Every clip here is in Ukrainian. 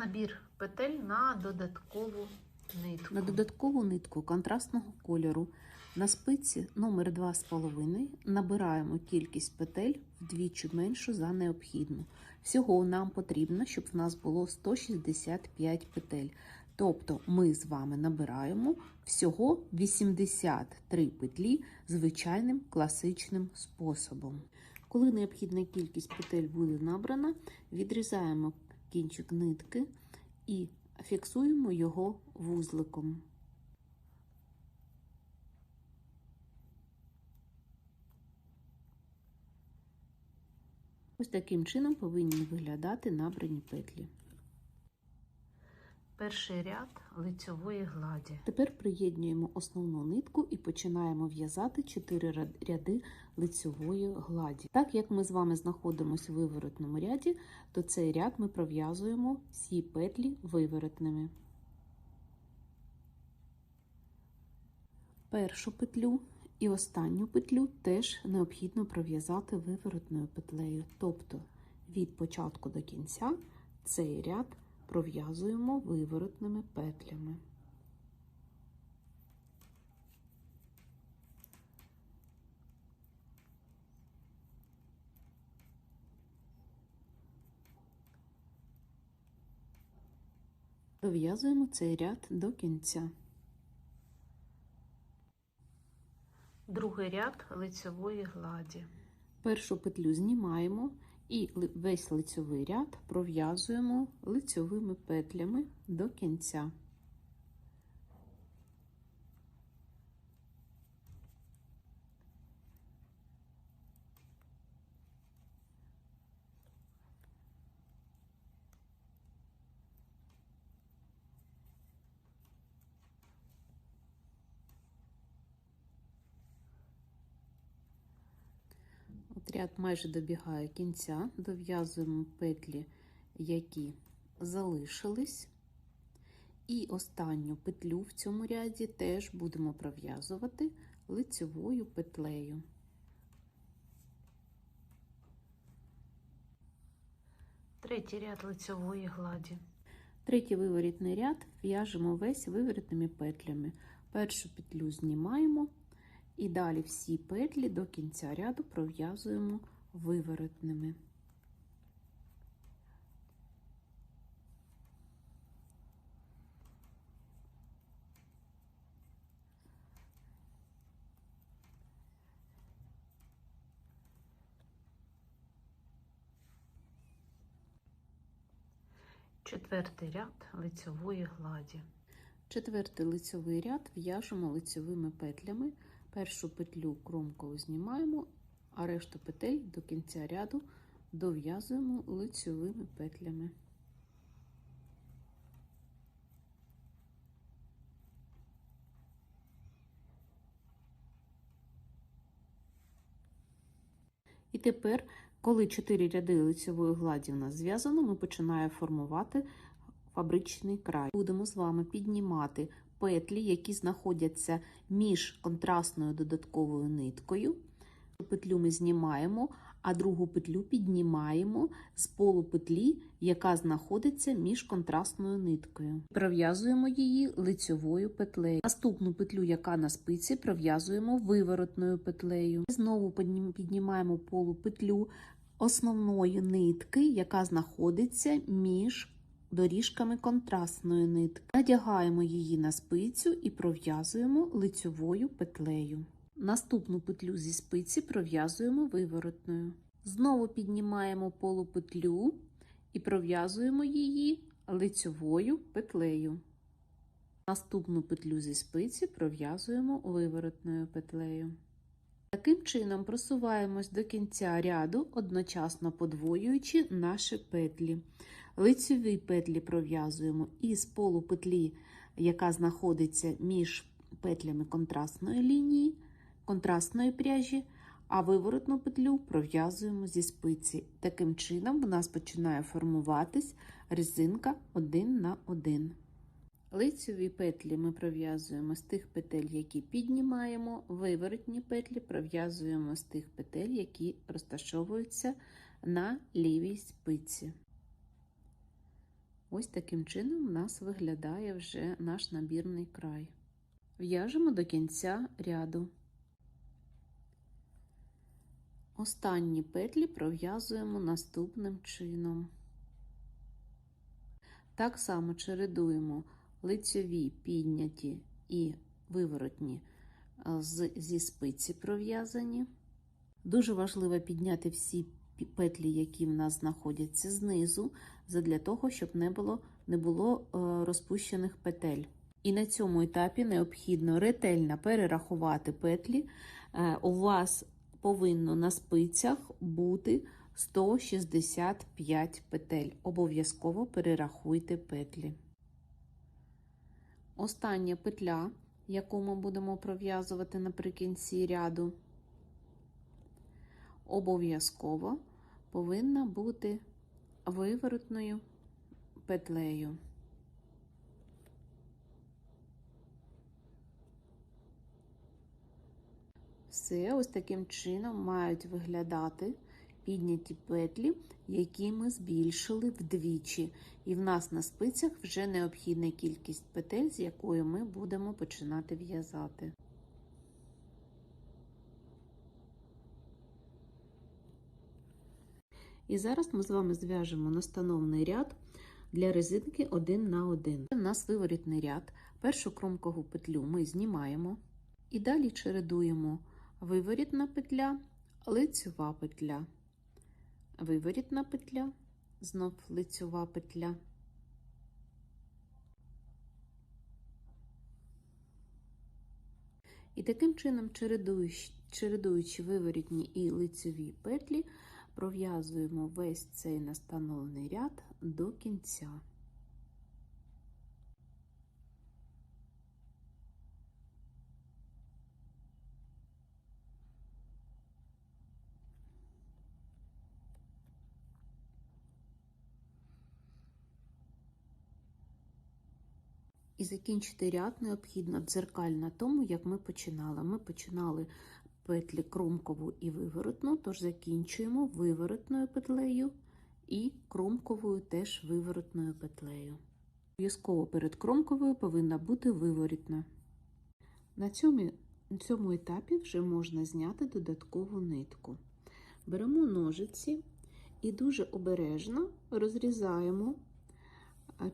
Набір петель на додаткову нитку. На додаткову нитку контрастного кольору на спиці номер 2,5 набираємо кількість петель вдвічі меншу за необхідну. Всього нам потрібно, щоб в нас було 165 петель. Тобто ми з вами набираємо всього 83 петлі звичайним класичним способом. Коли необхідна кількість петель буде набрана, відрізаємо кінчик нитки і фіксуємо його вузликом. Ось таким чином повинні виглядати набрані петлі. Перший ряд лицьової гладі. Тепер приєднуємо основну нитку і починаємо в'язати 4 ряди лицьової гладі. Так як ми з вами знаходимося в виворотному ряді, то цей ряд ми пров'язуємо всі петлі виворотними. Першу петлю і останню петлю теж необхідно пров'язати виворотною петлею. Тобто від початку до кінця цей ряд пров'язуємо виворотними петлями. Дов'язуємо цей ряд до кінця. Другий ряд лицьової гладі. Першу петлю знімаємо і весь лицьовий ряд пров'язуємо лицьовими петлями до кінця. Ряд майже добігає кінця, дов'язуємо петлі, які залишились, і останню петлю в цьому ряді теж будемо пров'язувати лицьовою петлею. Третій ряд лицьової гладі. Третій виворітний ряд в'яжемо весь виворітними петлями. Першу петлю знімаємо. І далі всі петлі до кінця ряду пров'язуємо виворотними. Четвертий ряд лицьової гладі. Четвертий лицьовий ряд в'яжемо лицьовими петлями. Першу петлю кромкову знімаємо, а решту петель до кінця ряду дов'язуємо лицьовими петлями. І тепер, коли 4 ряди лицьової гладі у нас зв'язано, ми починаємо формувати фабричний край. Будемо з вами піднімати петлі, які знаходяться між контрастною додатковою ниткою. Петлю ми знімаємо, а другу петлю піднімаємо з полупетлі, яка знаходиться між контрастною ниткою. Пров'язуємо її лицьовою петлею. Наступну петлю, яка на спиці, пров'язуємо виворотною петлею. Знову піднімаємо полупетлю основної нитки, яка знаходиться між доріжками контрастної нитки. Надягаємо її на спицю і пров'язуємо лицьовою петлею. Наступну петлю зі спиці пров'язуємо виворотною. Знову піднімаємо полупетлю і пров'язуємо її лицьовою петлею. Наступну петлю зі спиці пров'язуємо виворотною петлею. Таким чином просуваємось до кінця ряду, одночасно подвоюючи наші петлі. Лицьові петлі пров'язуємо із полупетлі, яка знаходиться між петлями контрастної лінії, контрастної пряжі, а виворотну петлю пров'язуємо зі спиці. Таким чином в нас починає формуватись резинка 1 на 1. Лицьові петлі ми пров'язуємо з тих петель, які піднімаємо, виворотні петлі пров'язуємо з тих петель, які розташовуються на лівій спиці. Ось таким чином у нас виглядає вже наш набірний край. В'яжемо до кінця ряду. Останні петлі пров'язуємо наступним чином. Так само чередуємо лицьові, підняті і виворотні зі спиці пров'язані. Дуже важливо підняти всі петлі, які в нас знаходяться знизу, для того, щоб не було розпущених петель. І на цьому етапі необхідно ретельно перерахувати петлі. У вас повинно на спицях бути 165 петель. Обов'язково перерахуйте петлі. Остання петля, яку ми будемо пров'язувати наприкінці ряду, обов'язково повинна бути виворотною петлею. Все, ось таким чином мають виглядати підняті петлі, які ми збільшили вдвічі. І в нас на спицях вже необхідна кількість петель, з якою ми будемо починати в'язати. І зараз ми з вами зв'яжемо настановний ряд для резинки 1 на 1. У нас виворітний ряд. Першу кромкову петлю ми знімаємо і далі чередуємо виворітна петля, лицьова петля, виворітна петля, знов лицьова петля. І таким чином, чередуючи виворітні і лицьові петлі, пров'язуємо весь цей настановний ряд до кінця. І закінчити ряд необхідно дзеркально тому, як ми починали. Ми починали петлі кромкову і виворотну, тож закінчуємо виворотною петлею і кромковою теж виворотною петлею. Обов'язково перед кромковою повинна бути виворотна. На цьому етапі вже можна зняти додаткову нитку. Беремо ножиці і дуже обережно розрізаємо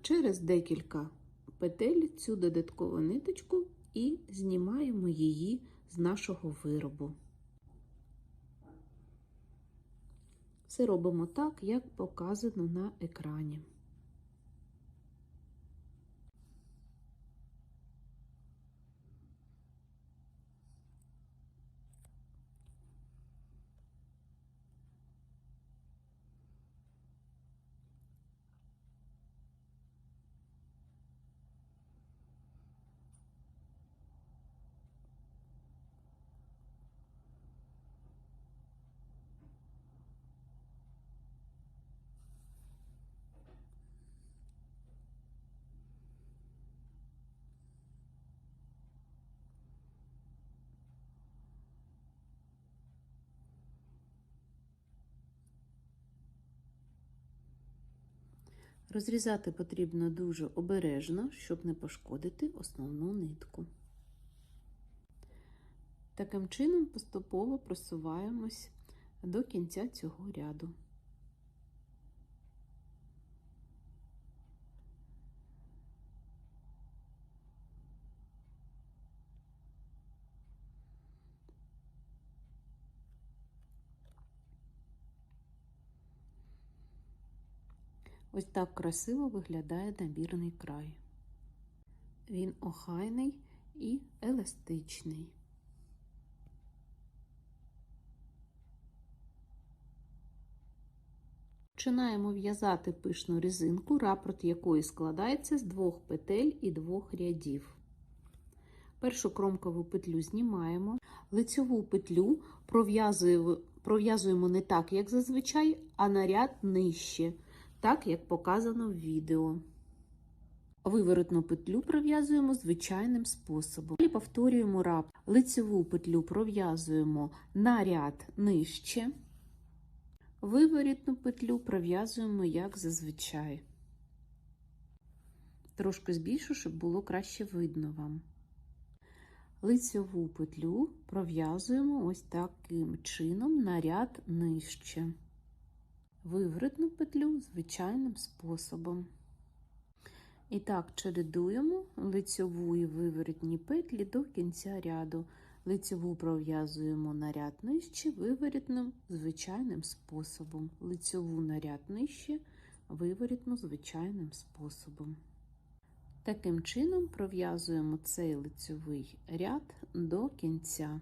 через декілька петель цю додаткову ниточку і знімаємо її з нашого виробу. Все робимо так, як показано на екрані. Розрізати потрібно дуже обережно, щоб не пошкодити основну нитку. Таким чином поступово просуваємось до кінця цього ряду. Ось так красиво виглядає набірний край. Він охайний і еластичний. Починаємо в'язати пишну резинку, рапорт якої складається з 2 петель і 2 рядів. Першу кромкову петлю знімаємо, лицьову петлю пров'язуємо не так, як зазвичай, а на ряд нижче, так, як показано в відео. Виворотну петлю пров'язуємо звичайним способом. Далі повторюємо рапорт. Лицьову петлю пров'язуємо на ряд нижче. Виворотну петлю пров'язуємо як зазвичай. Трошки збільшу, щоб було краще видно вам. Лицьову петлю пров'язуємо ось таким чином на ряд нижче. Виворотну петлю звичайним способом. І так чередуємо лицьову і виворотні петлі до кінця ряду. Лицьову пров'язуємо на ряд нижче, виворотним звичайним способом. Лицьову на ряд нижче, виворотну звичайним способом. Таким чином пров'язуємо цей лицьовий ряд до кінця.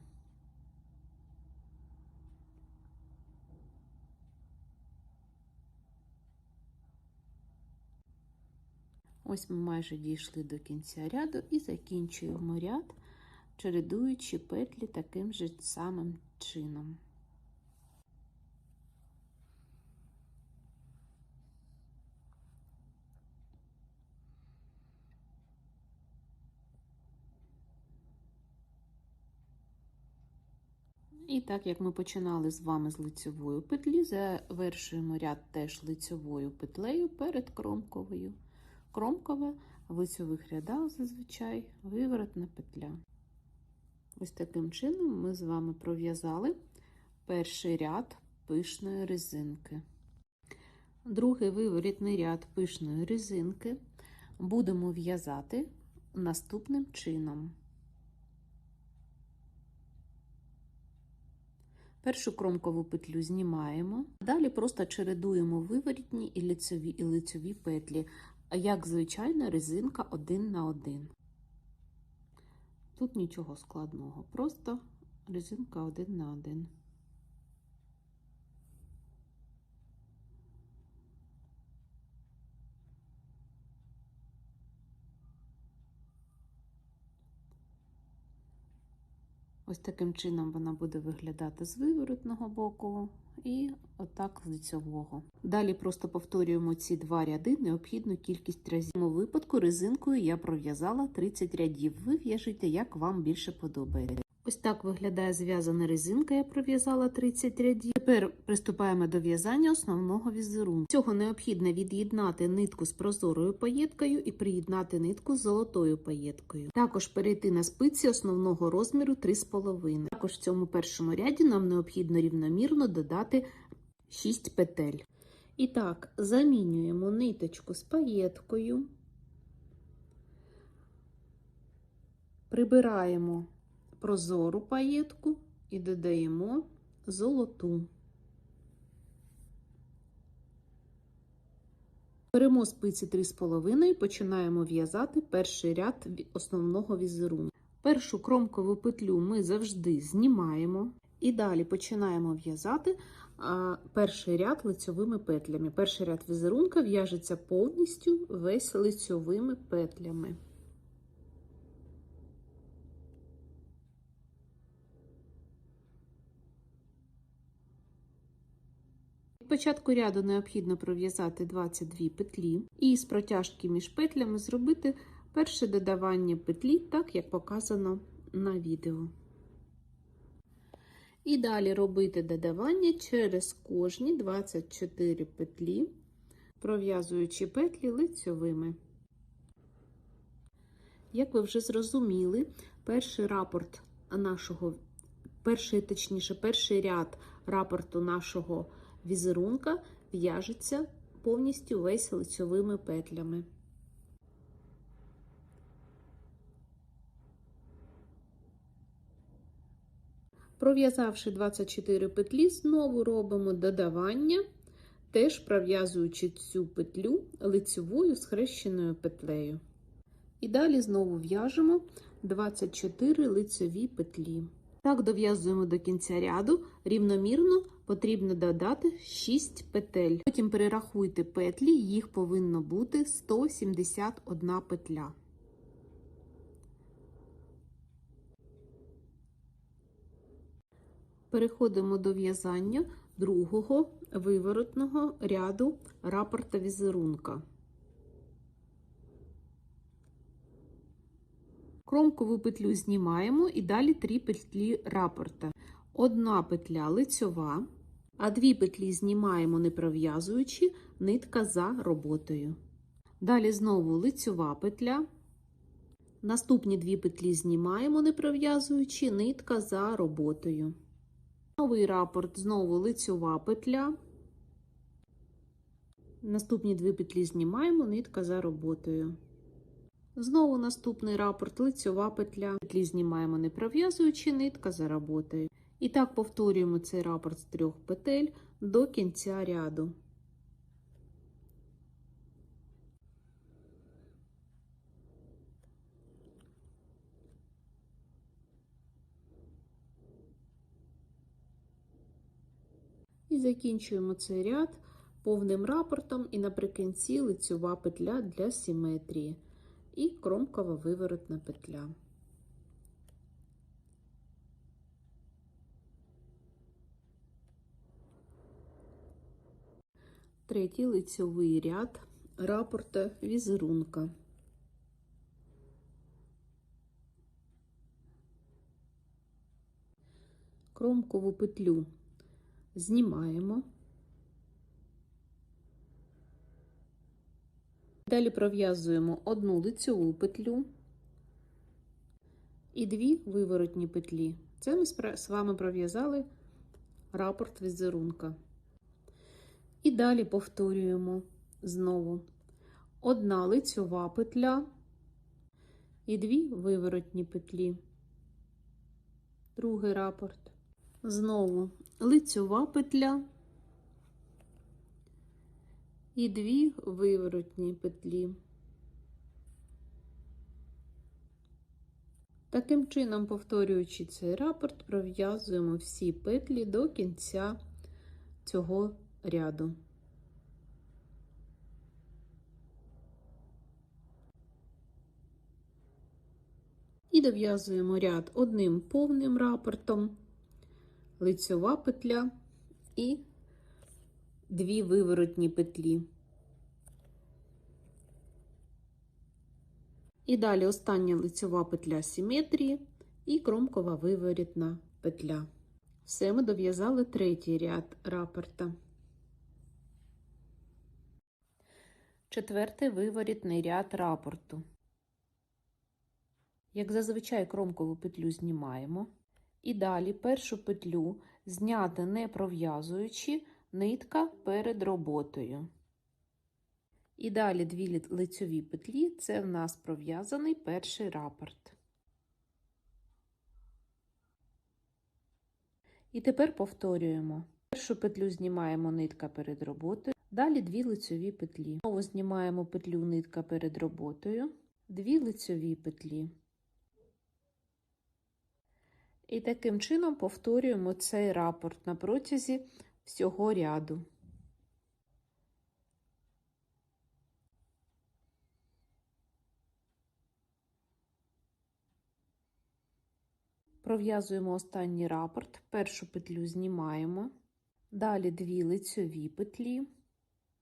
Ось ми майже дійшли до кінця ряду і закінчуємо ряд, чередуючи петлі таким же самим чином. І так, як ми починали з вами з лицьової петлі, завершуємо ряд теж лицьовою петлею перед кромковою. Кромкова в лицьових рядах зазвичай виворотна петля. Ось таким чином ми з вами пров'язали перший ряд пишної резинки. Другий виворотний ряд пишної резинки будемо в'язати наступним чином. Першу кромкову петлю знімаємо, далі просто чередуємо виворотні і лицьові петлі, як звичайна резинка 1 на 1. Тут нічого складного, просто резинка 1 на 1. Ось таким чином вона буде виглядати з виворотного боку і отак з лицьового. Далі просто повторюємо ці два ряди необхідну кількість разів. У цьому випадку резинкою я пров'язала 30 рядів. Ви в'яжете, як вам більше подобається. Ось так виглядає зв'язана резинка, я пров'язала 30 рядів. Тепер приступаємо до в'язання основного візерунку. Для цього необхідно від'єднати нитку з прозорою паєткою і приєднати нитку з золотою паєткою. Також перейти на спиці основного розміру 3,5. Також в цьому першому ряді нам необхідно рівномірно додати 6 петель. І так, замінюємо ниточку з паєткою, прибираємо прозору паєтку і додаємо золоту. Беремо спиці 3,5 і починаємо в'язати перший ряд основного візерунку. Першу кромкову петлю ми завжди знімаємо і далі починаємо в'язати перший ряд лицьовими петлями. Перший ряд візерунка в'яжеться повністю весь лицьовими петлями. Від початку ряду необхідно пров'язати 22 петлі і з протяжки між петлями зробити перше додавання петлі, так як показано на відео. І далі робити додавання через кожні 24 петлі, пров'язуючи петлі лицьовими. Як ви вже зрозуміли, перший ряд рапорту нашого візерунка в'яжеться повністю весь лицьовими петлями. Пров'язавши 24 петлі, знову робимо додавання, теж пров'язуючи цю петлю лицьовою схрещеною петлею. І далі знову в'яжемо 24 лицьові петлі. Так дов'язуємо до кінця ряду, рівномірно потрібно додати 6 петель. Потім перерахуйте петлі, їх повинно бути 171 петля. Переходимо до в'язання другого виворотного ряду рапорта візерунка. Кромкову петлю знімаємо і далі 3 петлі рапорта. Одна петля лицьова, а 2 петлі знімаємо не пров'язуючи, нитка за роботою. Далі знову лицьова петля. Наступні 2 петлі знімаємо, не пров'язуючи, нитка за роботою. Новий рапорт, знову лицьова петля. Наступні 2 петлі знімаємо, нитка за роботою. Знову наступний рапорт, лицьова петля. Петлі знімаємо, не пров'язуючи, нитка за роботою. І так повторюємо цей рапорт з 3 петель до кінця ряду. І закінчуємо цей ряд повним рапортом і наприкінці лицьова петля для симетрії і кромкова виворотна петля. Третій лицьовий ряд рапорта візерунка. Кромкову петлю знімаємо. Далі пров'язуємо 1 лицьову петлю і 2 виворотні петлі. Це ми з вами пров'язали рапорт візерунка. І далі повторюємо знову 1 лицьова петля і 2 виворотні петлі. Другий рапорт. Знову лицьова петля і 2 виворотні петлі. Таким чином, повторюючи цей рапорт, пров'язуємо всі петлі до кінця цього ряду. І дов'язуємо ряд одним повним рапортом, лицьова петля і 2 виворотні петлі. І далі остання лицьова петля симетрії і кромкова виворотна петля. Все, ми дов'язали третій ряд рапорта. Четвертий виворотний ряд рапорту. Як зазвичай, кромкову петлю знімаємо. І далі першу петлю зняти не пров'язуючи, нитка перед роботою. І далі 2 лицьові петлі, це в нас пров'язаний перший рапорт. І тепер повторюємо. Першу петлю знімаємо, нитка перед роботою, далі 2 лицьові петлі. Знову знімаємо петлю, нитка перед роботою, 2 лицьові петлі. І таким чином повторюємо цей рапорт на протязі всього ряду. Пров'язуємо останній рапорт, першу петлю знімаємо, далі 2 лицьові петлі,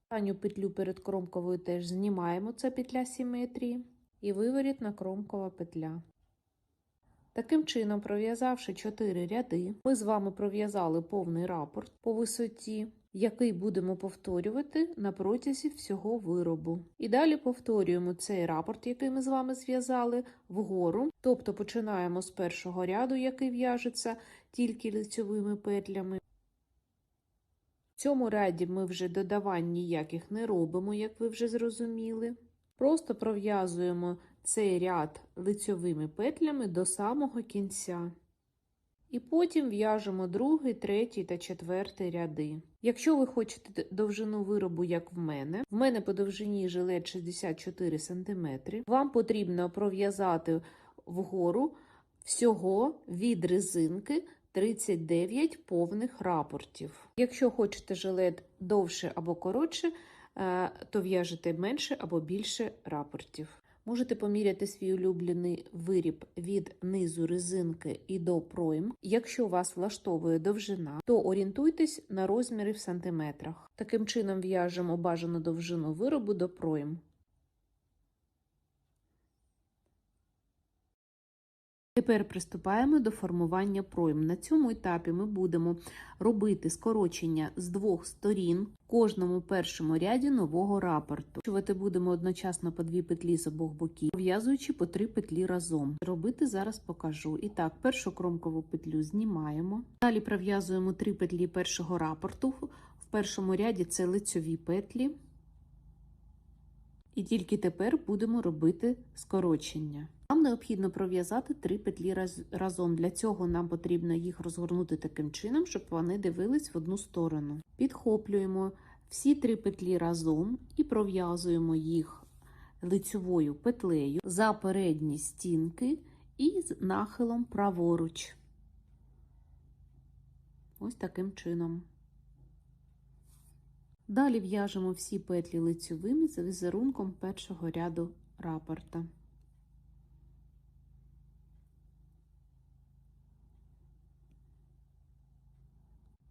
останню петлю перед кромковою теж знімаємо, це петля симетрії, і виворотна кромкова петля. Таким чином, пров'язавши 4 ряди, ми з вами пров'язали повний рапорт по висоті, який будемо повторювати на протязі всього виробу. І далі повторюємо цей рапорт, який ми з вами зв'язали, вгору, тобто починаємо з першого ряду, який в'яжеться тільки лицьовими петлями. В цьому ряді ми вже додавань ніяких не робимо, як ви вже зрозуміли. Просто пров'язуємо цей ряд лицьовими петлями до самого кінця. І потім в'яжемо другий, третій та четвертий ряди. Якщо ви хочете довжину виробу, як в мене по довжині жилет 64 см, вам потрібно пров'язати вгору всього від резинки 39 повних рапортів. Якщо хочете жилет довше або коротше, то в'яжете менше або більше рапортів. Можете поміряти свій улюблений виріб від низу резинки і до пройм. Якщо вас влаштовує довжина, то орієнтуйтесь на розміри в сантиметрах. Таким чином в'яжемо бажану довжину виробу до пройм. Тепер приступаємо до формування пройм. На цьому етапі ми будемо робити скорочення з двох сторін в кожному першому ряді нового рапорту. Скорочувати будемо одночасно по 2 петлі з обох боків, пров'язуючи по 3 петлі разом. Робити зараз покажу. І так, першу кромкову петлю знімаємо. Далі пров'язуємо 3 петлі першого рапорту. В першому ряді це лицьові петлі. І тільки тепер будемо робити скорочення. Нам необхідно пров'язати 3 петлі разом. Для цього нам потрібно їх розгорнути таким чином, щоб вони дивились в одну сторону. Підхоплюємо всі 3 петлі разом і пров'язуємо їх лицьовою петлею за передні стінки і з нахилом праворуч. Ось таким чином. Далі в'яжемо всі петлі лицьовими за візерунком першого ряду рапорта.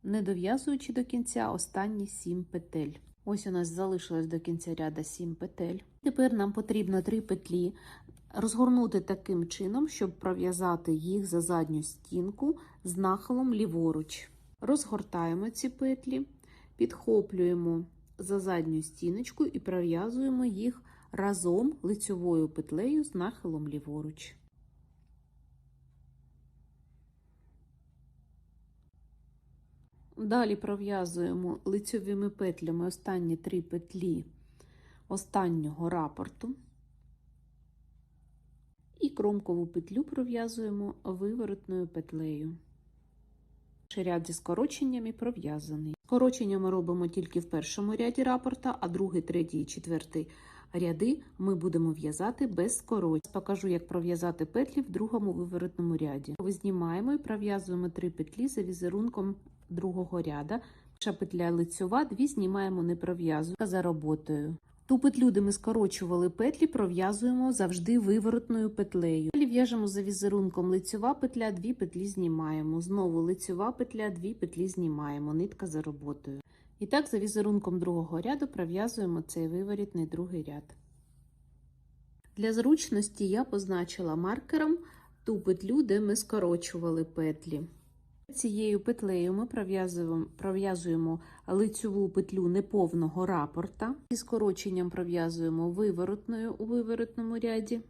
Не дов'язуючи до кінця останні 7 петель. Ось у нас залишилось до кінця ряду 7 петель. Тепер нам потрібно 3 петлі розгорнути таким чином, щоб пров'язати їх за задню стінку з нахилом ліворуч. Розгортаємо ці петлі, підхоплюємо за задню стіночку і пров'язуємо їх разом лицьовою петлею з нахилом ліворуч. Далі пров'язуємо лицьовими петлями останні 3 петлі останнього рапорту і кромкову петлю пров'язуємо виворотною петлею. Ряд зі скороченнями пров'язаний. Скорочення ми робимо тільки в першому ряді рапорта, а другий, третій і четвертий ряди ми будемо в'язати без скорочень. Покажу, як пров'язати петлі в другому виворотному ряді. Знімаємо і пров'язуємо 3 петлі за візерунком другого ряда. Перша петля лицьова, 2 знімаємо, не пров'язуємо за роботою. Ту петлю, де ми скорочували петлі, пров'язуємо завжди виворотною петлею. Далі в'яжемо за візерунком лицьова петля, 2 петлі знімаємо. Знову лицьова петля, 2 петлі знімаємо, нитка за роботою. І так за візерунком другого ряду пров'язуємо цей виворітний другий ряд. Для зручності я позначила маркером ту петлю, де ми скорочували петлі. Цією петлею ми пров'язуємо лицьову петлю неповного рапорта. Зі скороченням пров'язуємо виворотною у виворотному ряді.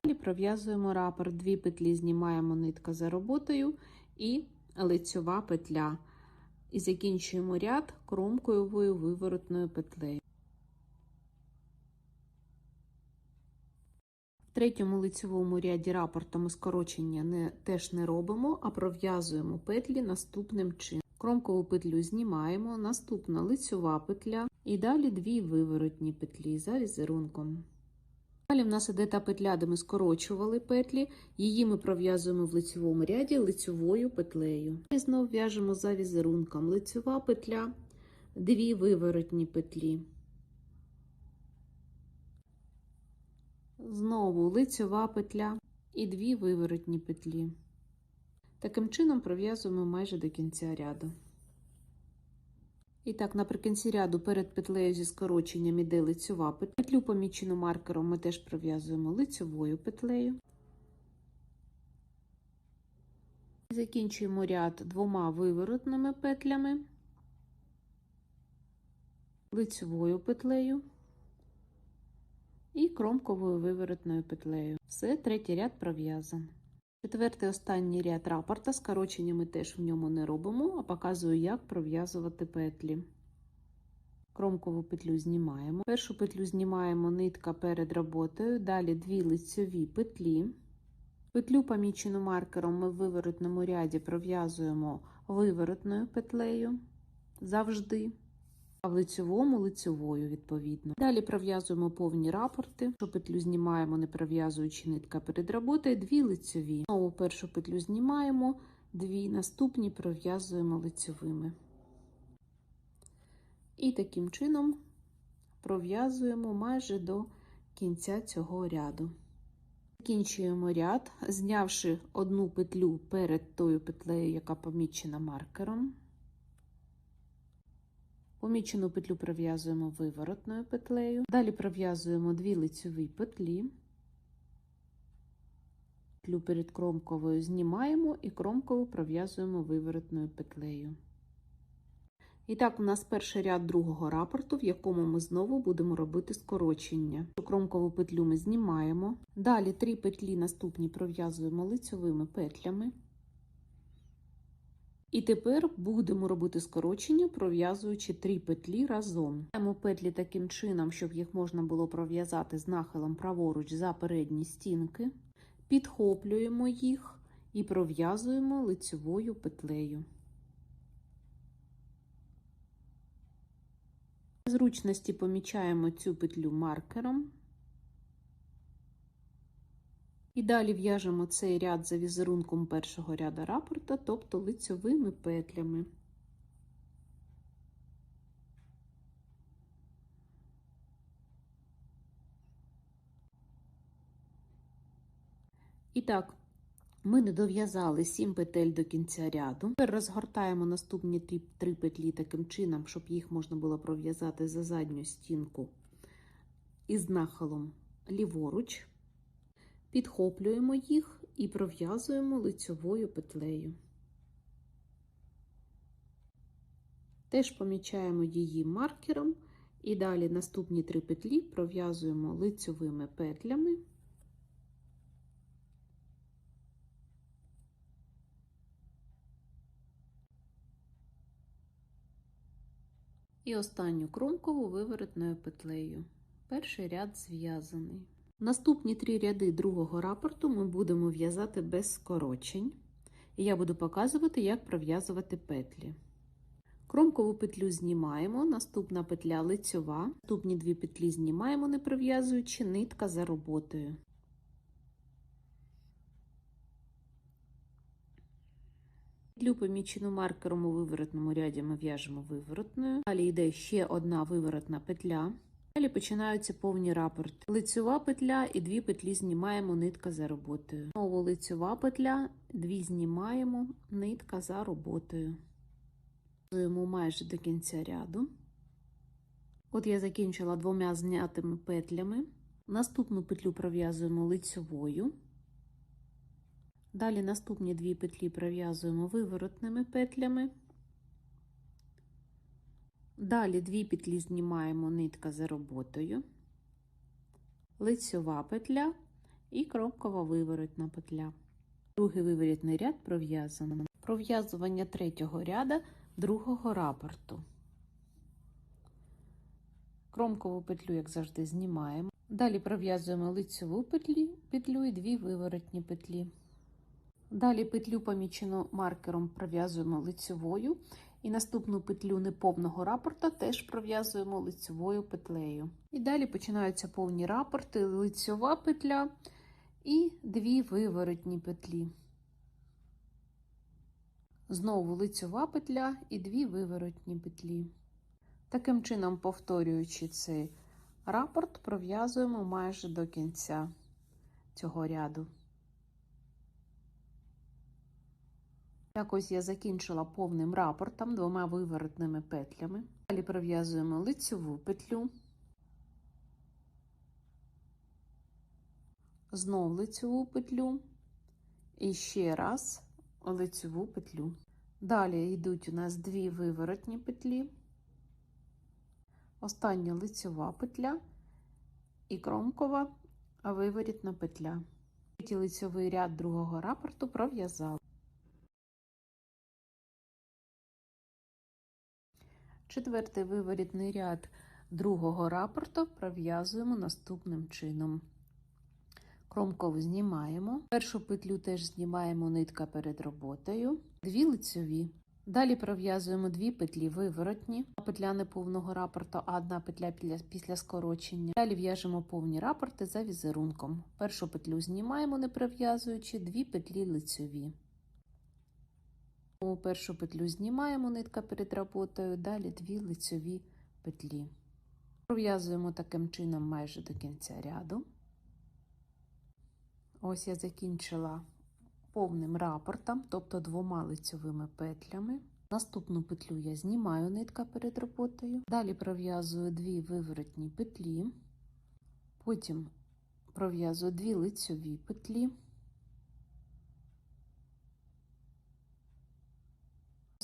Далі пров'язуємо рапорт, 2 петлі знімаємо, нитка за роботою і лицьова петля. І закінчуємо ряд кромковою виворотною петлею. В третьому лицьовому ряді рапорта ми скорочення теж не робимо, а пров'язуємо петлі наступним чином. Кромкову петлю знімаємо, наступна лицьова петля і далі 2 виворотні петлі за візерунком. Далі в нас іде та петля, де ми скорочували петлі, її ми пров'язуємо в лицьовому ряді лицьовою петлею. І знову в'яжемо за візерунком лицьова петля, 2 виворотні петлі. Знову лицьова петля і 2 виворотні петлі. Таким чином пров'язуємо майже до кінця ряду. І так, наприкінці ряду перед петлею зі скороченням іде лицьова петля. Петлю, помічену маркером, ми теж пров'язуємо лицьовою петлею. Закінчуємо ряд 2 виворотними петлями, лицьовою петлею і кромковою виворотною петлею. Все, третій ряд пров'язаний. Четвертий останній ряд рапорта, скорочення ми теж в ньому не робимо, а показую, як пров'язувати петлі. Кромкову петлю знімаємо. Першу петлю знімаємо, нитка перед роботою, далі 2 лицьові петлі. Петлю, помічену маркером, ми в виворотному ряді пров'язуємо виворотною петлею завжди. А в лицьовому лицьовою, відповідно. Далі пров'язуємо повні рапорти. Першу петлю знімаємо, не пров'язуючи, нитка перед роботою, 2 лицьові. Знову першу петлю знімаємо, 2 наступні пров'язуємо лицьовими. І таким чином пров'язуємо майже до кінця цього ряду. Закінчуємо ряд, знявши одну петлю перед тою петлею, яка помічена маркером. Помічену петлю пров'язуємо виворотною петлею. Далі пров'язуємо 2 лицьові петлі. Петлю перед кромковою знімаємо і кромкову пров'язуємо виворотною петлею. І так, у нас перший ряд другого рапорту, в якому ми знову будемо робити скорочення. Кромкову петлю ми знімаємо. Далі 3 петлі наступні пров'язуємо лицьовими петлями. І тепер будемо робити скорочення, пров'язуючи 3 петлі разом. Маємо петлі таким чином, щоб їх можна було пров'язати з нахилом праворуч за передні стінки. Підхоплюємо їх і пров'язуємо лицьовою петлею. Для зручності помічаємо цю петлю маркером. І далі в'яжемо цей ряд за візерунком першого ряду рапорта, тобто лицьовими петлями. І так, ми не дов'язали 7 петель до кінця ряду. Тепер розгортаємо наступні 3 петлі таким чином, щоб їх можна було пров'язати за задню стінку із нахилом ліворуч. Підхоплюємо їх і пров'язуємо лицьовою петлею. Теж помічаємо її маркером і далі наступні 3 петлі пров'язуємо лицьовими петлями. І останню кромкову виворотною петлею. Перший ряд зв'язаний. Наступні 3 ряди другого рапорту ми будемо в'язати без скорочень. І я буду показувати, як пров'язувати петлі. Кромкову петлю знімаємо, наступна петля лицьова. Наступні 2 петлі знімаємо, не пров'язуючи, нитка за роботою. Петлю, помічену маркером у виворотному ряді, ми в'яжемо виворотною. Далі йде ще одна виворотна петля. Далі починаються повні рапорти. Лицьова петля і 2 петлі знімаємо, нитка за роботою. Знову лицьова петля, 2 знімаємо, нитка за роботою. Пров'язуємо майже до кінця ряду. От я закінчила 2 знятими петлями. Наступну петлю пров'язуємо лицьовою. Далі наступні 2 петлі пров'язуємо виворотними петлями. Далі 2 петлі знімаємо, нитка за роботою, лицьова петля і кромкова виворотна петля. Другий виворотний ряд пров'язано. Пров'язування третього ряду другого рапорту. Кромкову петлю, як завжди, знімаємо. Далі пров'язуємо лицьову петлю і 2 виворотні петлі. Далі петлю, помічену маркером, пров'язуємо лицьовою. І наступну петлю неповного рапорта теж пров'язуємо лицьовою петлею. І далі починаються повні рапорти, лицьова петля і 2 виворотні петлі. Знову лицьова петля і 2 виворотні петлі. Таким чином, повторюючи цей рапорт, пров'язуємо майже до кінця цього ряду. Так, ось я закінчила повним рапортом 2 виворотними петлями. Далі пров'язуємо лицьову петлю, знов лицьову петлю і ще раз лицьову петлю. Далі йдуть у нас 2 виворотні петлі, остання лицьова петля і кромкова виворотна петля. Третій лицьовий ряд другого рапорту пров'язали. Четвертий виворотний ряд другого рапорту пров'язуємо наступним чином. Кромкову знімаємо, першу петлю теж знімаємо, нитка перед роботою, 2 лицьові. Далі пров'язуємо 2 петлі виворотні, петля неповного рапорту, а 1 петля після скорочення. Далі в'яжемо повні рапорти за візерунком. Першу петлю знімаємо, не пров'язуючи, 2 петлі лицьові. Першу петлю знімаємо, нитка перед роботою, далі 2 лицьові петлі. Пров'язуємо таким чином майже до кінця ряду. Ось я закінчила повним рапортом, тобто 2 лицьовими петлями. Наступну петлю я знімаю, нитка перед роботою. Далі пров'язую 2 виворотні петлі. Потім пров'язую 2 лицьові петлі.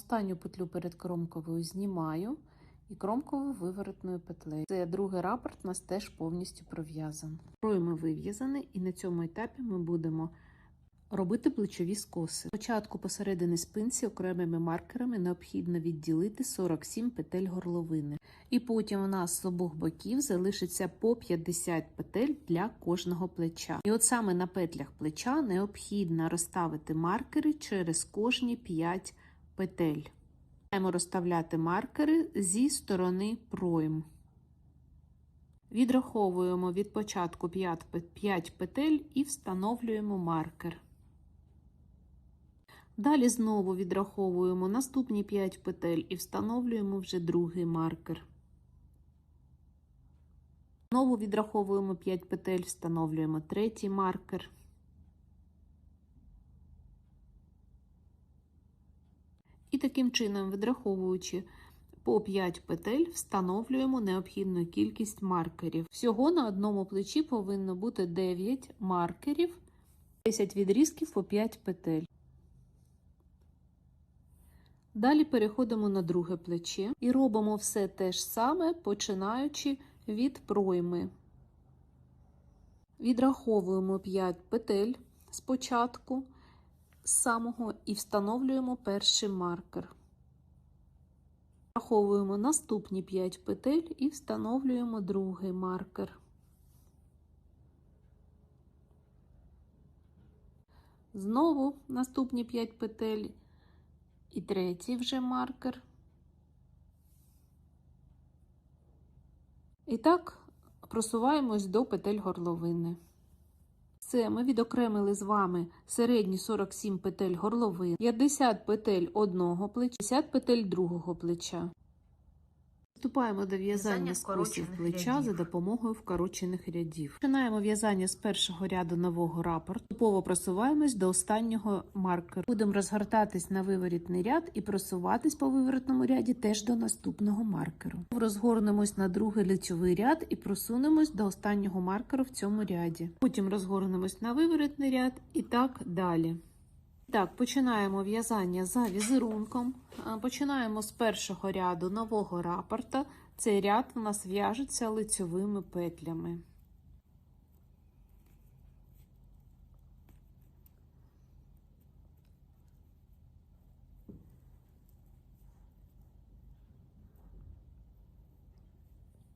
Останню петлю перед кромковою знімаю і кромкову виворотною петлею. Це другий рапорт у нас теж повністю пров'язаний. Пройми вив'язані, і на цьому етапі ми будемо робити плечові скоси. Спочатку посередині спинці окремими маркерами необхідно відділити 47 петель горловини. І потім у нас з обох боків залишиться по 50 петель для кожного плеча. І от саме на петлях плеча необхідно розставити маркери через кожні 5 петель. Маємо розставляти маркери зі сторони пройм. Відраховуємо від початку 5 петель і встановлюємо маркер. Далі знову відраховуємо наступні 5 петель і встановлюємо вже другий маркер. Знову відраховуємо 5 петель, встановлюємо третій маркер. І таким чином, відраховуючи по 5 петель, встановлюємо необхідну кількість маркерів. Всього на одному плечі повинно бути 9 маркерів, 10 відрізків по 5 петель. Далі переходимо на друге плече і робимо все те ж саме, починаючи від пройми. Відраховуємо 5 петель спочатку з самого і встановлюємо перший маркер. Відраховуємо наступні 5 петель і встановлюємо другий маркер. Знову наступні 5 петель і третій вже маркер. І так просуваємось до петель горловини. Все, ми відокремили з вами середні 47 петель горловини, 50 петель одного плеча, 50 петель другого плеча. Приступаємо до в'язання скосів плеча за допомогою вкорочених рядів. Починаємо в'язання з першого ряду нового рапорту. Поступово просуваємось до останнього маркеру. Будемо розгортатись на виворітний ряд і просуватись по виворітному ряді теж до наступного маркеру. Розгорнемось на другий лицьовий ряд і просунемось до останнього маркеру в цьому ряді. Потім розгорнемось на виворітний ряд і так далі. Так, починаємо в'язання за візерунком. Починаємо з першого ряду нового рапорта. Цей ряд у нас в'яжеться лицьовими петлями.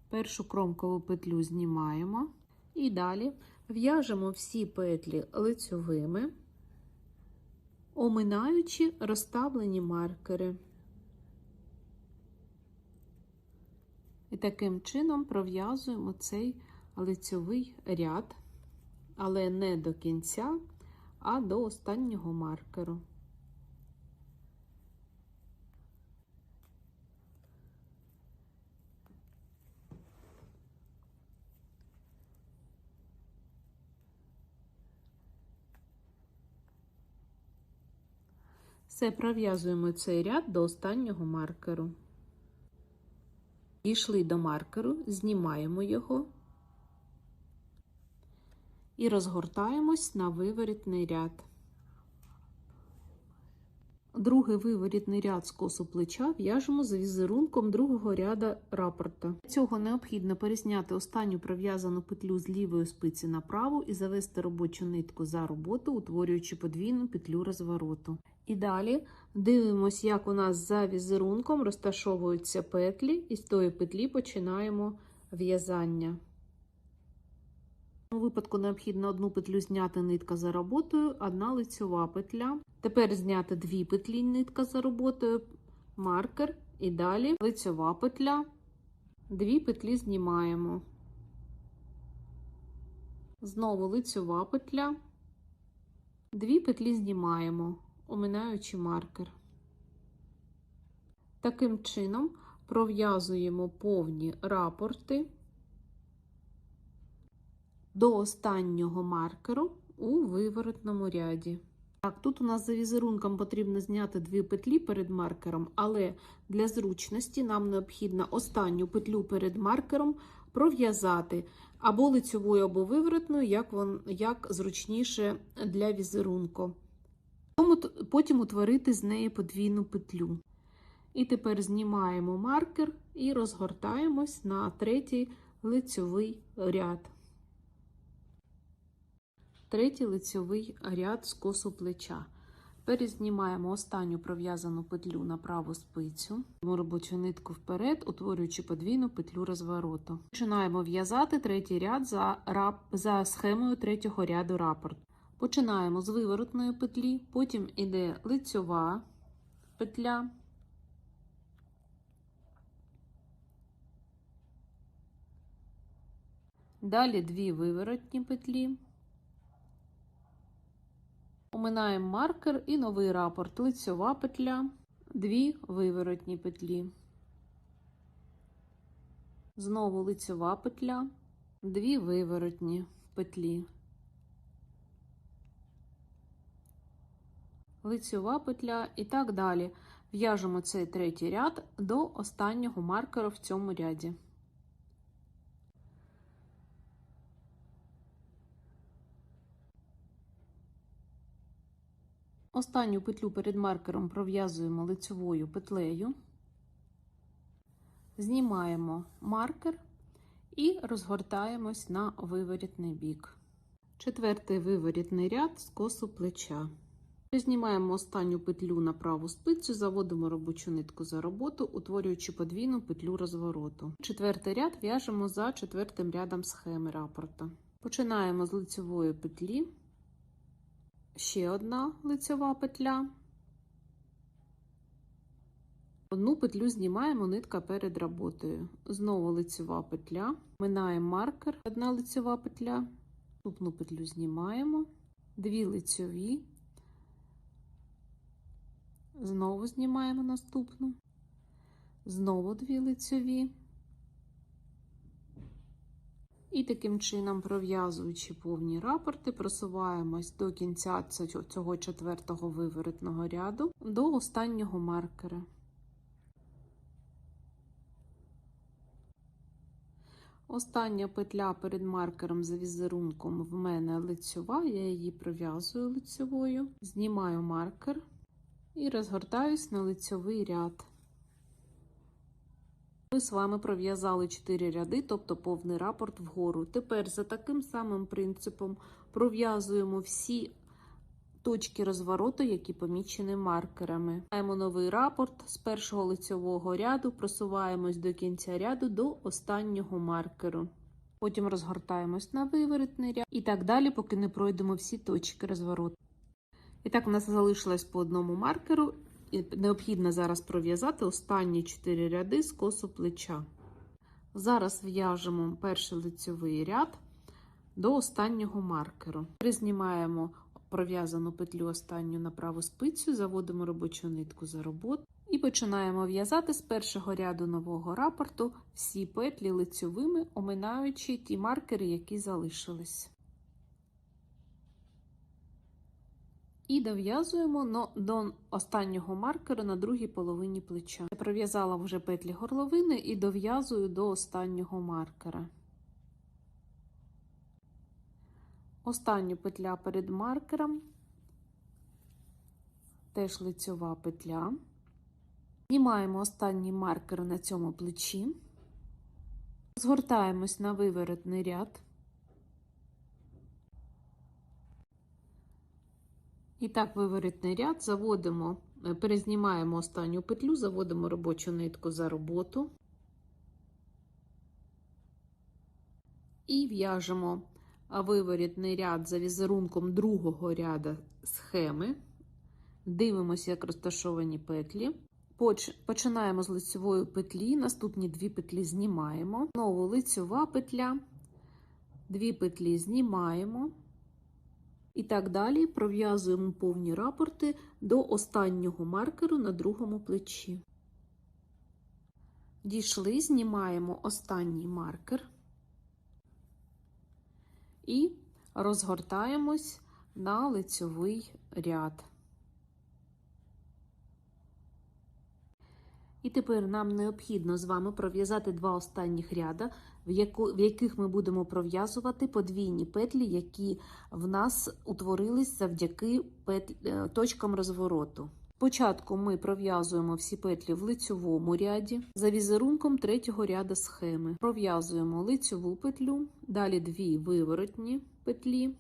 Першу кромкову петлю знімаємо і далі в'яжемо всі петлі лицьовими, оминаючи розставлені маркери. І таким чином пров'язуємо цей лицьовий ряд, але не до кінця, а до останнього маркеру. Все, пров'язуємо цей ряд до останнього маркеру. Дійшли до маркеру, знімаємо його і розгортаємось на виворітний ряд. Другий виворітний ряд скосу плеча в'яжемо за візерунком другого ряду рапорта. Для цього необхідно перезняти останню пров'язану петлю з лівої спиці на праву і завести робочу нитку за роботу, утворюючи подвійну петлю розвороту. І далі дивимося, як у нас за візерунком розташовуються петлі, і з тої петлі починаємо в'язання. У випадку необхідно одну петлю зняти нитка за роботою, одна лицьова петля. Тепер зняти 2 петлі нитка за роботою, маркер і далі лицьова петля, 2 петлі знімаємо. Знову лицьова петля, 2 петлі знімаємо, оминаючи маркер. Таким чином пров'язуємо повні рапорти до останнього маркеру у виворотному ряді. Так, тут у нас за візерунком потрібно зняти 2 петлі перед маркером, але для зручності нам необхідно останню петлю перед маркером пров'язати або лицьовою, або виворотною, як зручніше для візерунку. Потім утворити з неї подвійну петлю. І тепер знімаємо маркер і розгортаємось на третій лицьовий ряд. Третій лицьовий ряд скосу плеча. Тепер знімаємо останню пров'язану петлю на праву спицю, робочу нитку вперед, утворюючи подвійну петлю розвороту. Починаємо в'язати третій ряд за схемою третього ряду рапорт. Починаємо з виворотної петлі, потім іде лицьова петля, далі 2 виворотні петлі. Оминаємо маркер і новий рапорт. Лицьова петля, 2 виворотні петлі. Знову лицьова петля, 2 виворотні петлі. Лицьова петля і так далі. В'яжемо цей третій ряд до останнього маркера в цьому ряді. Останню петлю перед маркером пров'язуємо лицьовою петлею, знімаємо маркер і розгортаємось на виворітний бік. Четвертий виворітний ряд скосу плеча. Знімаємо останню петлю на праву спицю, заводимо робочу нитку за роботу, утворюючи подвійну петлю розвороту. Четвертий ряд в'яжемо за четвертим рядом схеми рапорта. Починаємо з лицьової петлі. Ще одна лицьова петля. Одну петлю знімаємо, нитка перед роботою. Знову лицьова петля. Минаємо маркер, одна лицьова петля. Наступну петлю знімаємо. 2 лицьові. Знову знімаємо наступну. Знову 2 лицьові. І таким чином, пров'язуючи повні рапорти, просуваємось до кінця цього четвертого виворотного ряду, до останнього маркера. Остання петля перед маркером за візерунком в мене лицьова, я її пров'язую лицьовою, знімаю маркер і розгортаюсь на лицьовий ряд. Ми з вами пров'язали 4 ряди, тобто повний рапорт вгору. Тепер за таким самим принципом пров'язуємо всі точки розвороту, які помічені маркерами. Маємо новий рапорт з першого лицьового ряду, просуваємось до кінця ряду до останнього маркеру. Потім розгортаємось на виворотний ряд і так далі, поки не пройдемо всі точки розвороту. І так, у нас залишилось по одному маркеру. І необхідно зараз пров'язати останні 4 ряди скосу плеча. Зараз в'яжемо перший лицьовий ряд до останнього маркеру. Знімаємо пров'язану петлю останню на праву спицю, заводимо робочу нитку за роботу і починаємо в'язати з першого ряду нового рапорту всі петлі лицьовими, оминаючи ті маркери, які залишились. І дов'язуємо до останнього маркера на другій половині плеча. Я пров'язала вже петлі горловини і дов'язую до останнього маркера. Остання петля перед маркером, теж лицьова петля. Знімаємо останній маркер на цьому плечі. Згортаємось на виворотний ряд. І так, виворотний ряд заводимо, перезнімаємо останню петлю, заводимо робочу нитку за роботу і в'яжемо виворотний ряд за візерунком другого ряду схеми. Дивимося, як розташовані петлі. Починаємо з лицьової петлі, наступні 2 петлі знімаємо. Знову лицьова петля, 2 петлі знімаємо. І так далі пров'язуємо повні рапорти до останнього маркеру на другому плечі. Дійшли, знімаємо останній маркер і розгортаємось на лицьовий ряд. І тепер нам необхідно з вами пров'язати 2 останніх ряда, в яких ми будемо пров'язувати подвійні петлі, які в нас утворились завдяки точкам розвороту. Спочатку ми пров'язуємо всі петлі в лицьовому ряді за візерунком третього ряду схеми. Пров'язуємо лицьову петлю, далі 2 виворотні петлі,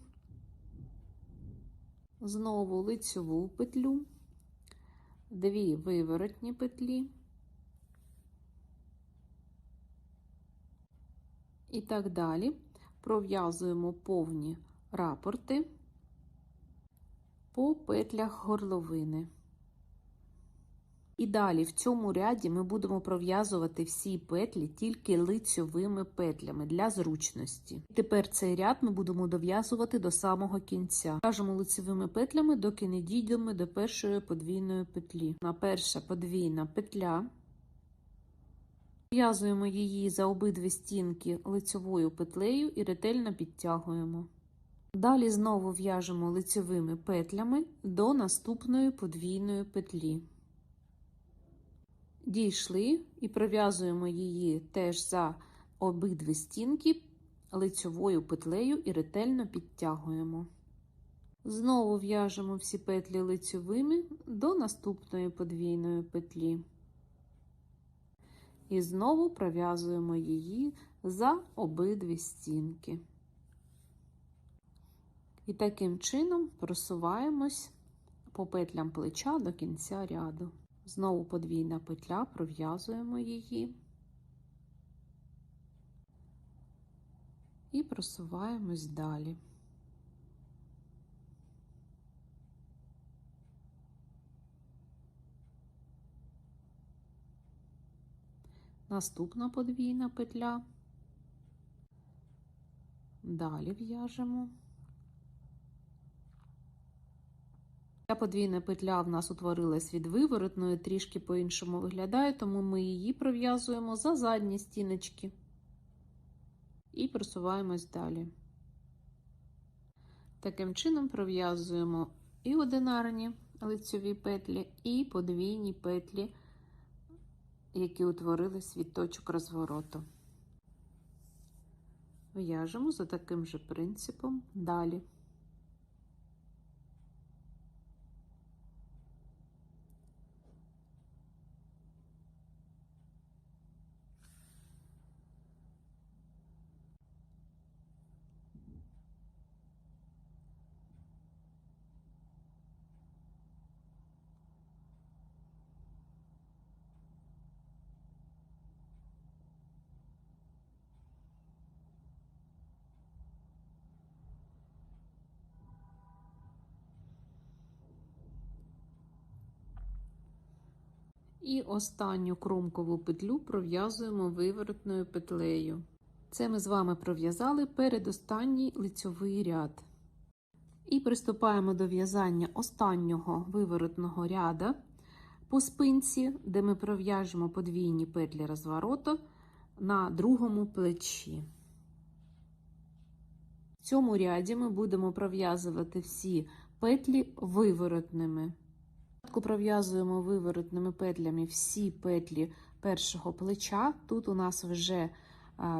знову лицьову петлю, 2 виворотні петлі і так далі. Пров'язуємо повні рапорти по петлях горловини. І далі в цьому ряді ми будемо пров'язувати всі петлі тільки лицьовими петлями для зручності. Тепер цей ряд ми будемо дов'язувати до самого кінця. В'яжемо лицьовими петлями, доки не дійдемо до першої подвійної петлі. На перша подвійна петля. В'язуємо її за обидві стінки лицьовою петлею і ретельно підтягуємо. Далі знову в'яжемо лицьовими петлями до наступної подвійної петлі. Дійшли і пров'язуємо її теж за обидві стінки лицьовою петлею і ретельно підтягуємо. Знову в'яжемо всі петлі лицьовими до наступної подвійної петлі. І знову пров'язуємо її за обидві стінки. І таким чином просуваємось по петлям плеча до кінця ряду. Знову подвійна петля, пров'язуємо її і просуваємось далі. Наступна подвійна петля. Далі в'яжемо. Ця подвійна петля в нас утворилась від виворотної, трішки по-іншому виглядає, тому ми її пров'язуємо за задні стіночки і просуваємось далі. Таким чином пров'язуємо і одинарні лицьові петлі, і подвійні петлі, які утворились від точок розвороту. В'яжемо за таким же принципом далі. І останню кромкову петлю пров'язуємо виворотною петлею. Це ми з вами пров'язали передостанній лицьовий ряд. І приступаємо до в'язання останнього виворотного ряду по спинці, де ми пров'яжемо подвійні петлі розвороту на другому плечі. В цьому ряді ми будемо пров'язувати всі петлі виворотними. Спочатку пров'язуємо виворотними петлями всі петлі першого плеча. Тут у нас вже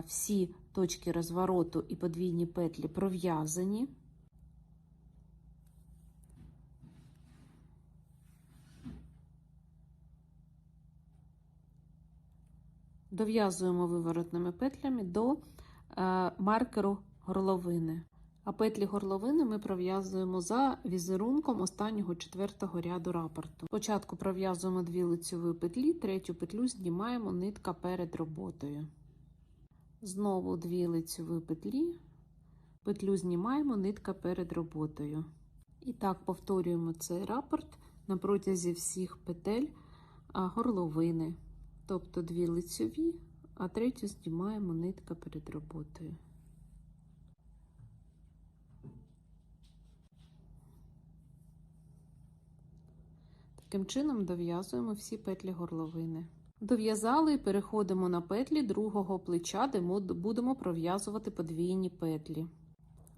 всі точки розвороту і подвійні петлі пров'язані. Дов'язуємо виворотними петлями до маркеру горловини. А петлі горловини ми пров'язуємо за візерунком останнього 4-го ряду рапорту. Спочатку пров'язуємо 2 лицьові петлі, 3-ю петлю знімаємо, нитка перед роботою. Знову 2 лицьові петлі, петлю знімаємо, нитка перед роботою. І так повторюємо цей рапорт на протязі всіх петель горловини. Тобто 2 лицьові, а 3-ю знімаємо, нитка перед роботою. Таким чином дов'язуємо всі петлі горловини. Дов'язали і переходимо на петлі другого плеча, де ми будемо пров'язувати подвійні петлі.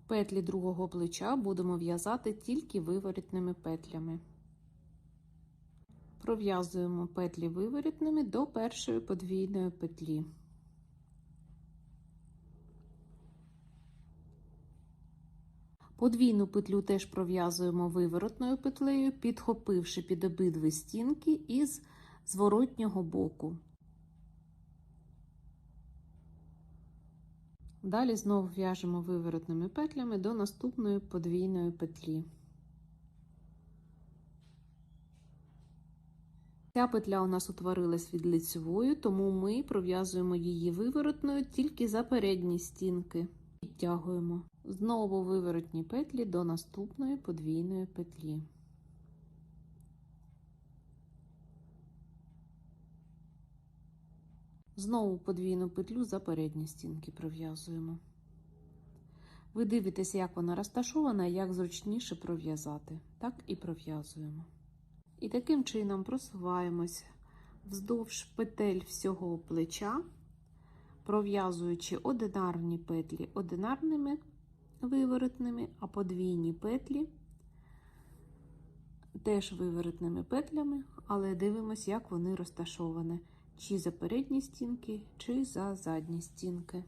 Петлі другого плеча будемо в'язати тільки виворотними петлями. Пров'язуємо петлі виворотними до першої подвійної петлі. Подвійну петлю теж пров'язуємо виворотною петлею, підхопивши під обидві стінки із зворотнього боку. Далі знову в'яжемо виворотними петлями до наступної подвійної петлі. Ця петля у нас утворилась від лицьової, тому ми пров'язуємо її виворотною тільки за передні стінки. Підтягуємо. Знову виворотні петлі до наступної подвійної петлі. Знову подвійну петлю за передні стінки пров'язуємо. Ви дивитесь, як вона розташована, як зручніше пров'язати. Так і пров'язуємо. І таким чином просуваємось вздовж петель всього плеча, пров'язуючи одинарні петлі одинарними виворотними, а подвійні петлі теж виворотними петлями, але дивимось, як вони розташовані, чи за передні стінки, чи за задні стінки.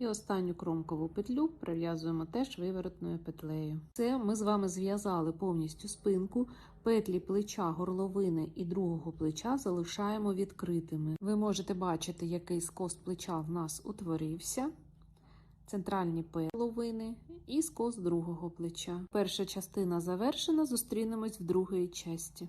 І останню кромкову петлю пров'язуємо теж виворотною петлею. Це ми з вами зв'язали повністю спинку, петлі плеча, горловини і другого плеча залишаємо відкритими. Ви можете бачити, який скос плеча в нас утворився, центральні петлі горловини і скос другого плеча. Перша частина завершена, зустрінемось в другій часті.